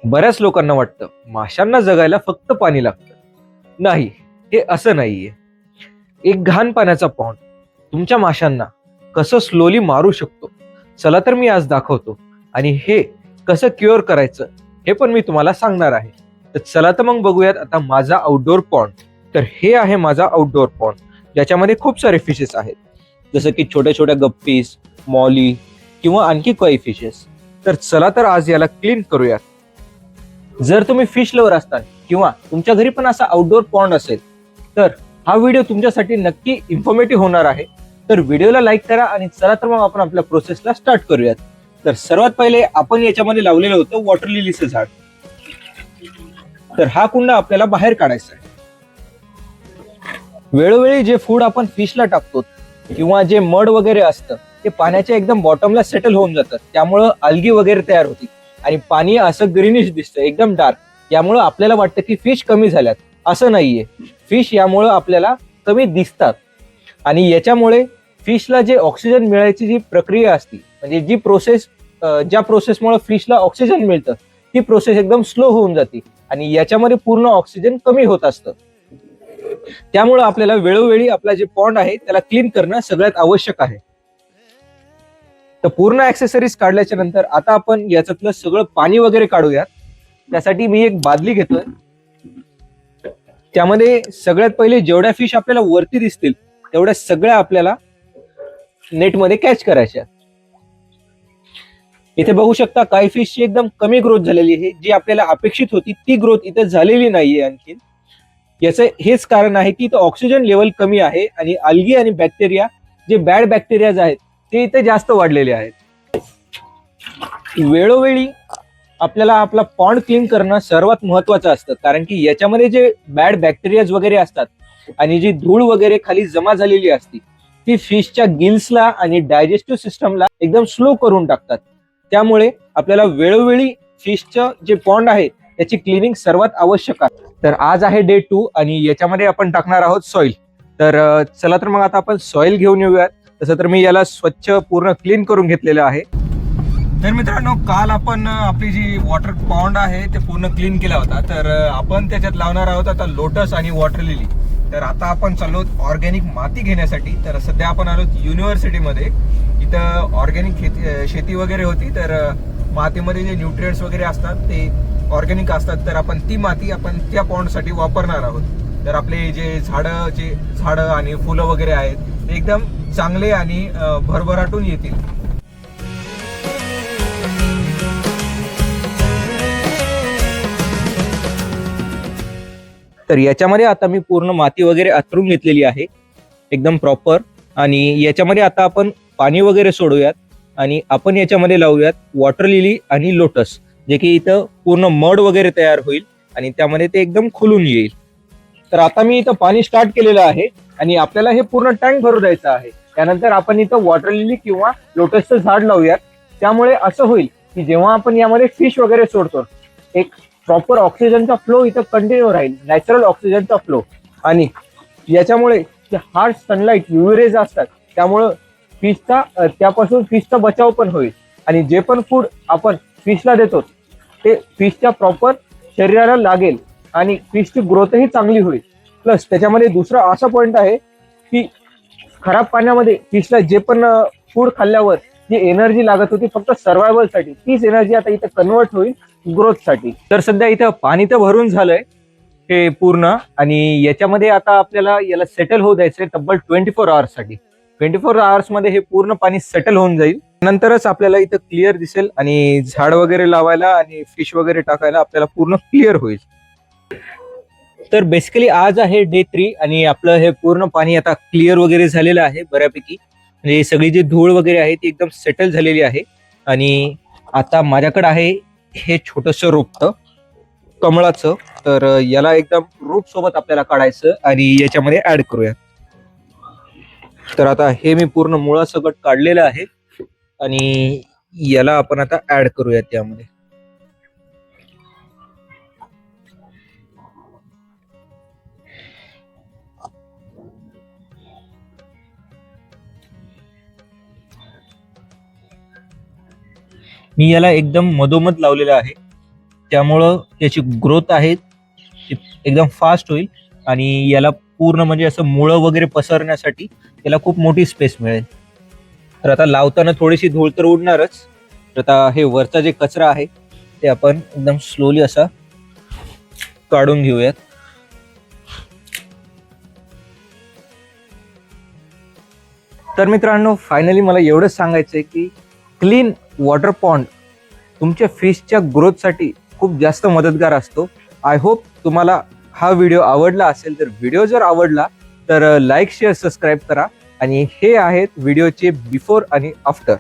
बऱ्याच लोकांना वाटतं माशांना जगायला फक्त पाणी लागतं. नाही, हे असं नाहीये. एक घाण पाण्याचा पॉन्ड तुमच्या माशांना कसं स्लोली मारू शकतो, चला तर मी आज दाखवतो. आणि हे कसं क्युअर करायचं हे पण मी तुम्हाला सांगणार आहे. तर चला तर मग बघूयात आता माझा आउटडोर पॉन्ड. तर हे आहे माझा आउटडोर पॉन्ड, ज्याच्यामध्ये खूप सारे फिशेस आहेत, जसं की छोट्या छोट्या गप्पीज, मॉली किंवा आणखी काही फिशेस. तर चला तर आज याला क्लीन करूयात. जर तुम्ही फिश लवर असताल किंवा तुमच्या घरी पण असा आउटडोर पॉन्ड असेल, तर हा व्हिडिओ तुमच्यासाठी नक्की इन्फॉर्मेटिव्ह होणार आहे. तर व्हिडिओला लाईक करा आणि चला तर मग आपण आपल्या प्रोसेसला स्टार्ट करूयात. तर सर्वात पहिले आपण याच्यामध्ये लावलेलं होतं वॉटर लिलीचं झाड. तर हा कुंड आपल्याला बाहेर काढायचा आहे. वेळोवेळी जे फूड आपण फिशला टाकतो किंवा जे मड वगैरे असतं ते पाण्याच्या एकदम बॉटमला सेटल होऊन जातं, त्यामुळं अल्गी वगैरे तयार होती आणि पाणी असं ग्रीनिश दिसतं, एकदम डार्क. यामुळं आपल्याला वाटतं की फिश कमी झाल्यात. असं नाहीये, फिश यामुळं आपल्याला कमी दिसतात. आणि याच्यामुळे फिशला जे ऑक्सिजन मिळायची जी प्रक्रिया असते, म्हणजे जी प्रोसेस, ज्या प्रोसेसमुळे फिशला ऑक्सिजन मिळतं, ती प्रोसेस एकदम स्लो होऊन जाते आणि याच्यामध्ये पूर्ण ऑक्सिजन कमी होत असतं. त्यामुळे आपल्याला वेळोवेळी आपला जे पॉन्ड आहे त्याला क्लीन करणं सगळ्यात आवश्यक आहे. तर पूर्ण ऍक्सेसरीज काढल्याच्या नंतर आता आपण याच्यातलं सगळं पाणी वगैरे काढूयात. त्यासाठी मी एक बादली घेतोय. त्यामध्ये सगळ्यात पहिले जेवढ्या फिश आपल्याला वरती दिसतील तेवढ्या सगळ्या आपल्याला नेटमध्ये कॅच करायच्या. इथे बघू शकता काही फिशची एकदम कमी ग्रोथ झालेली आहे, जी आपल्याला अपेक्षित होती ती ग्रोथ इथे झालेली नाहीये आणखी. याचं हेच कारण आहे की इथं ऑक्सिजन लेवल कमी आहे आणि अल्गी आणि बॅक्टेरिया, जे बॅड बॅक्टेरियाज आहेत, ते इथे जास्त वाढलेले आहेत. वेळोवेळी आपल्याला आपला पॉन्ड क्लीन करणं सर्वात महत्वाचं असतं, कारण की याच्यामध्ये जे बॅड बॅक्टेरियाज वगैरे असतात आणि जी धूळ वगैरे खाली जमा झालेली असते ती फिशच्या गिल्सला आणि डायजेस्टिव्ह सिस्टमला एकदम स्लो करून टाकतात. त्यामुळे आपल्याला वेळोवेळी फिशचं जे पॉन्ड आहे त्याची क्लिनिंग सर्वात आवश्यक आहे. तर आज आहे डे 2 आणि याच्यामध्ये आपण टाकणार आहोत सॉइल. तर चला तर मग आता आपण सॉइल घेऊन येऊयात. तसं तर मी याला स्वच्छ पूर्ण क्लीन करून घेतलेलं आहे. तर मित्रांनो, काल आपण आपली जी वॉटर पॉन्ड आहे ते पूर्ण क्लीन केला होता. तर आपण त्याच्यात लावणार आहोत आता लोटस आणि वॉटर लिली. तर आता आपण चाललो ऑर्गॅनिक माती घेण्यासाठी. तर सध्या आपण आलो युनिव्हर्सिटीमध्ये. इथं ऑर्गॅनिक शेती वगैरे होती. तर मातीमध्ये जे न्यूट्रिएंट्स वगैरे असतात ते ऑर्गॅनिक असतात. तर आपण ती माती आपण त्या पॉन्डसाठी वापरणार आहोत. तर आपले जे झाडं आणि फुलं वगैरे आहेत ते एकदम चांगले आणि भरभराटून येतील. तर याच्यामध्ये आता मी पूर्ण माती वगैरे अंथरून घेतलेली आहे एकदम प्रॉपर. आणि याच्यामध्ये आता आपण पाणी वगैरे सोडूयात आणि आपण याच्यामध्ये लावूयात वॉटर लिली आणि लोटस, जे की इथं पूर्ण मड वगैरे तयार होईल आणि त्यामध्ये ते एकदम खुलून येईल. तर आता मी इथं पाणी स्टार्ट केलेलं आहे आणि आपल्याला हे पूर्ण टँक भरू द्यायचं आहे. त्यानंतर आपण इथं वॉटर लिली किंवा लोटसचं झाड लावूयात. त्यामुळे असं होईल की जेव्हा आपण यामध्ये फिश वगैरे सोडतो, एक प्रॉपर ऑक्सिजनचा फ्लो इथं कंटिन्यू राहील, नॅचरल ऑक्सिजनचा फ्लो. आणि याच्यामुळे जे हार्श सनलाईट युव्ही रेज असतात त्यामुळं त्यापासून फिशचा बचाव पण होईल. आणि जे पण फूड आपण फिशला देतो ते फिशच्या प्रॉपर शरीराला लागेल आणि फिशची ग्रोथही चांगली होईल. प्लस त्याच्यामध्ये दुसरा असा पॉईंट आहे की खराब पाण्यामध्ये फिशला जे पण फूड खाल्ल्यावर जी एनर्जी लागत होती फक्त सर्व्हायवलसाठी, तीच एनर्जी आता इथे कन्वर्ट होईल ग्रोथसाठी. तर सध्या इथं पाणी तर भरून झालंय हे पूर्ण. आणि याच्यामध्ये आता आपल्याला याला सेटल होऊ द्यायचंय तब्बल 24 आवर्स साठी. 24 आवर्स मध्ये हे पूर्ण पाणी सेटल होऊन जाईल. नंतरच आपल्याला इथं क्लिअर दिसेल आणि झाड वगैरे लावायला आणि फिश वगैरे टाकायला आपल्याला पूर्ण क्लिअर होईल. तर बेसिकली आज आहे डे 3 आणि आपलं हे पूर्ण पाणी आता क्लिअर वगैरे झालेलं आहे बऱ्यापैकी. म्हणजे सगळी जी धूळ वगैरे आहे ती एकदम सेटल झालेली आहे. आणि आता माझ्याकडे आहे हे छोटस रोपट कमळाचं. तर याला एकदम रूट सोबत आपल्याला काढायचं आणि याच्यामध्ये ऍड करूया. तर आता हे मी पूर्ण मुळासकट काढलेलं आहे आणि याला आपण आता ऍड करूयात त्यामध्ये. मी याला एकदम मधोमध लावलेलं आहे त्यामुळं याची ग्रोथ आहे ती एकदम फास्ट होईल आणि याला पूर्ण म्हणजे असं मुळं वगैरे पसरण्यासाठी याला खूप मोठी स्पेस मिळेल. तर आता लावताना थोडीशी धूळ तर उडणारच. तर आता हे वरचा जे कचरा आहे ते आपण एकदम स्लोली असा काढून घेऊयात. तर मित्रांनो, फायनली मला एवढंच सांगायचं आहे की क्लीन वॉटर पॉन्ड तुमच्या फिशच्या ग्रोथसाठी खूप जास्त मदतगार असतो. आय होप तुम्हाला हा व्हिडिओ आवडला असेल. तर व्हिडिओ जर आवडला तर लाईक शेअर सबस्क्राईब करा आणि हे आहेत व्हिडिओचे बिफोर आणि आफ्टर.